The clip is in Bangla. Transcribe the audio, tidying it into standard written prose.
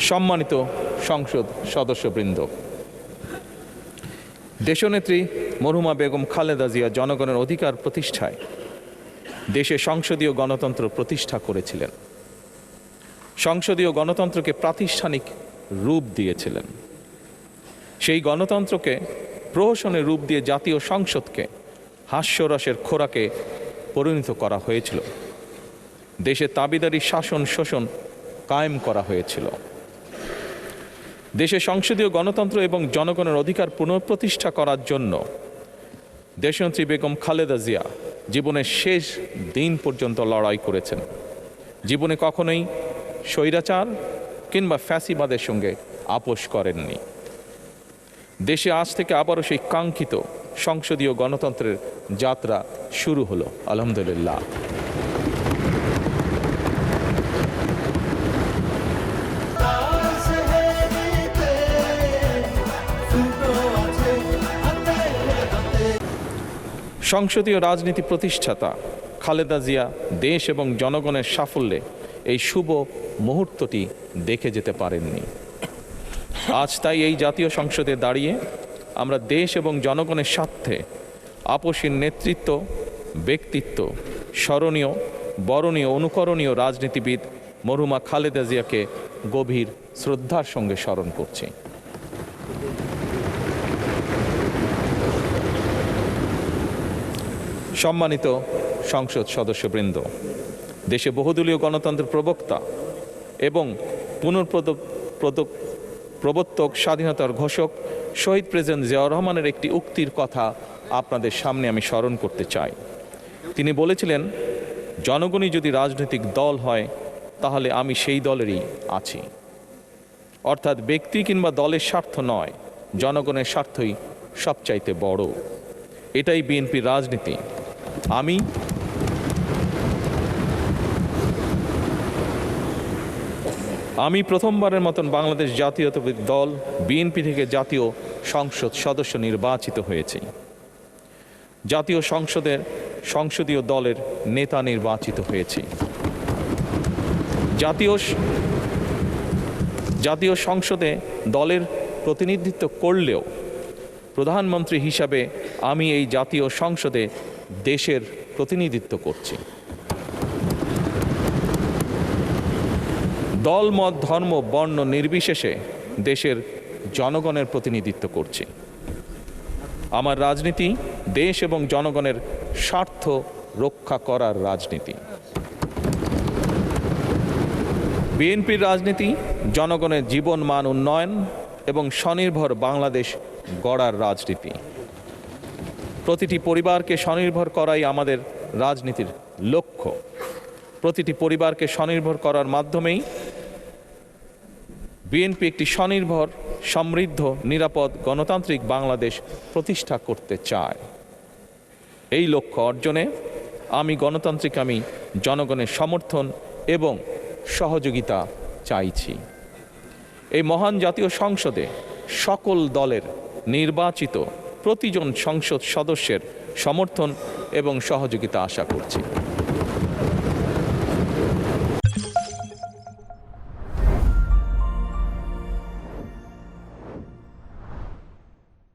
সম্মানিত সংসদ সদস্যবৃন্দ, দেশনেত্রী মরহুমা বেগম খালেদা জিয়া জনগণের অধিকার প্রতিষ্ঠায় দেশে সংসদীয় গণতন্ত্র প্রতিষ্ঠা করেছিলেন। সংসদীয় গণতন্ত্রকে প্রাতিষ্ঠানিক রূপ দিয়েছিলেন। সেই গণতন্ত্রকে প্রহসনের রূপ দিয়ে জাতীয় সংসদকে হাস্যরসের খোরাকে পরিণত করা হয়েছিল। দেশে তাবিদারি শাসন শোষণ কায়েম করা হয়েছিল। দেশে সংসদীয় গণতন্ত্র এবং জনগণের অধিকার পুনঃপ্রতিষ্ঠা করার জন্য দেশনেত্রী বেগম খালেদা জিয়া জীবনের শেষ দিন পর্যন্ত লড়াই করেছেন। জীবনে কখনোই স্বৈরাচার কিংবা ফ্যাসিবাদের সঙ্গে আপোষ করেননি। দেশে আজ থেকে আবারও সেই কাঙ্ক্ষিত সংসদীয় গণতন্ত্রের যাত্রা শুরু হলো, আলহামদুলিল্লাহ। সংসদীয় রাজনীতি প্রতিষ্ঠাতা খালেদা জিয়া দেশ এবং জনগণের সাফল্যে এই শুভ মুহূর্তটি দেখে যেতে পারেননি। আজ তাই এই জাতীয় সংসদে দাঁড়িয়ে আমরা দেশ এবং জনগণের স্বার্থে আপসীর নেতৃত্ব, ব্যক্তিত্ব, স্মরণীয়, বরণীয়, অনুকরণীয় রাজনীতিবিদ মরহুমা খালেদা জিয়াকে গভীর শ্রদ্ধার সঙ্গে স্মরণ করছি। সম্মানিত সংসদ সদস্যবৃন্দ, দেশে বহুদলীয় গণতন্ত্রের প্রবক্তা এবং প্রবর্তক, স্বাধীনতার ঘোষক শহীদ প্রেসিডেন্ট জিয়াউর রহমানের একটি উক্তির কথা আপনাদের সামনে আমি স্মরণ করতে চাই। তিনি বলেছিলেন, জনগণই যদি রাজনৈতিক দল হয় তাহলে আমি সেই দলেরই আছি। অর্থাৎ ব্যক্তি কিংবা দলের স্বার্থ নয়, জনগণের স্বার্থই সবচাইতে বড়। এটাই বিএনপির রাজনীতি। আমি প্রথমবারের মতন বাংলাদেশ জাতীয়তাবাদী দল বিএনপি থেকে জাতীয় সংসদ সদস্য নির্বাচিত হয়েছি। জাতীয় সংসদের সংসদীয় দলের নেতা নির্বাচিত হয়েছি। জাতীয় সংসদে দলের প্রতিনিধিত্ব করলেও প্রধানমন্ত্রী হিসাবে আমি এই জাতীয় সংসদে দেশের প্রতিনিধিত্ব করছি। দল, মত, ধর্ম, বর্ণ নির্বিশেষে দেশের জনগণের প্রতিনিধিত্ব করছি। আমার রাজনীতি দেশ এবং জনগণের স্বার্থ রক্ষা করার রাজনীতি। বিএনপির রাজনীতি জনগণের জীবন মান উন্নয়ন এবং স্বনির্ভর বাংলাদেশ গড়ার রাজনীতি। প্রতিটি পরিবারকে স্বনির্ভর করাই আমাদের রাজনীতির লক্ষ্য। প্রতিটি পরিবারকে স্বনির্ভর করার মাধ্যমেই বিএনপি একটি স্বনির্ভর, সমৃদ্ধ, নিরাপদ, গণতান্ত্রিক বাংলাদেশ প্রতিষ্ঠা করতে চায়। এই লক্ষ্য অর্জনে আমি জনগণের সমর্থন এবং সহযোগিতা চাইছি। এই মহান জাতীয় সংসদে সকল দলের নির্বাচিত প্রতিজন সংসদ সদস্যের সমর্থন এবং সহযোগিতা আশা করছি।